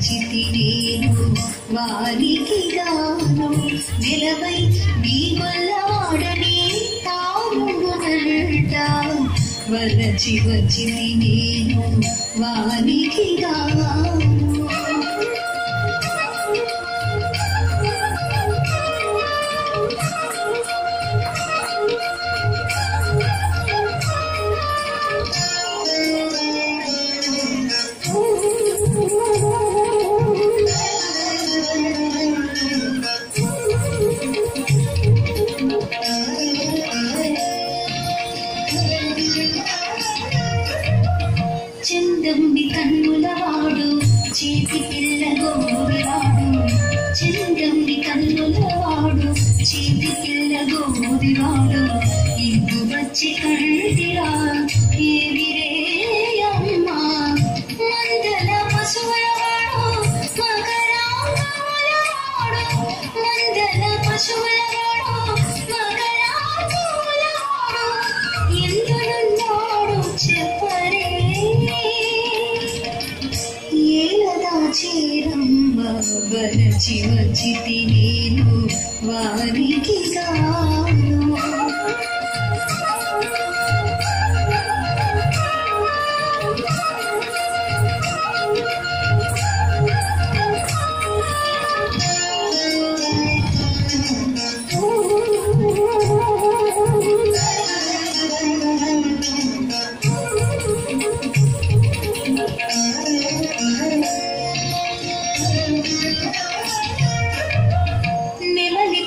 వచ్చితి నేను వారికి గాను నిలవై నీ వల్లవాడని తానుండునంట వలచి వచ్చితి నేను వారికి గాను చందమ్మి కన్నులవాడు చేతి పిల్ల గోరివాడు చందమ్మి కన్నులవాడు చేతి పిల్ల గోరివాడు ఇందు వచ్చి కంటిరా ఏమిరే అమ్మా మందల పశువులవాడు మకరాంగములవాడు మందల పశువులవాడు మకరాంగములవాడు ఎందునున్నాడు చెప్పరే చేరమ్మ వలచి వచ్చితి నేను వారికి గాను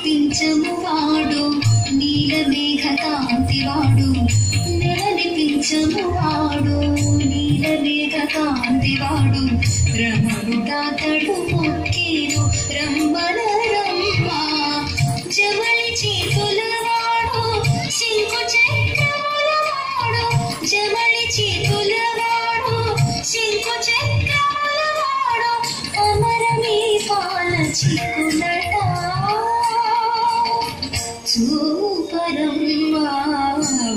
నెమలిపించమువాడు నీలమేఘ కాంతివాడు నెమలిపించమువాడు నీలమేఘ కాంతివాడు రమణుడాతడు మొక్కేను రమ్మన రమ్మ జమలి చేతులవాడు శంకు చక్రములవాడు జమలి చేతులవాడు శంకు చక్రములవాడు అమరమే పాల చిక్కులట చూపరమ్మా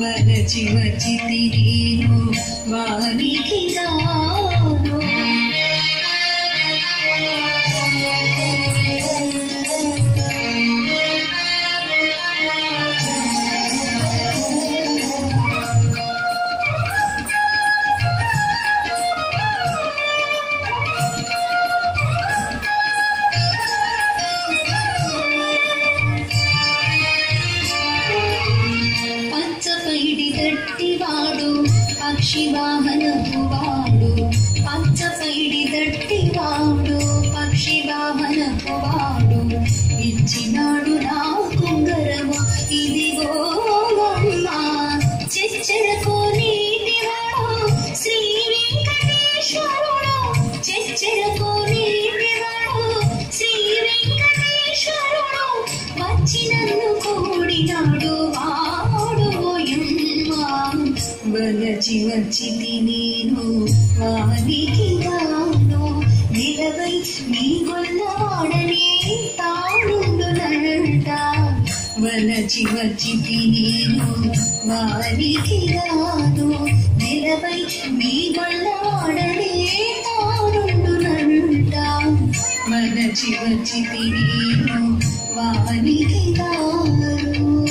వలచి వచ్చితి నేను వారికి గాను దట్టివాడు పక్షి వాహనపువాడు పచ్చపైడి దట్టివాడు పక్షి వాహనపువాడు ఇచ్చినాడు నా కుంగరము ఇదిగో అమ్మా చెచ్చరకు నీటివాడు శ్రీ వెంకటేశ్వరుడు చెచ్చరకు నీటివాడు శ్రీ వెంకటేశ్వరుడు వచ్చి నన్ను కూడినాడు వలచి వచ్చితి నేను వారికి గాను నిలవై నీ గొల్లవాడని తానుండునంట వలచి వచ్చితి నేను వారికి గాను నిలవై నీ గొల్లవాడని తానుండునంట వలచి వచ్చితి నేను వారికి గాను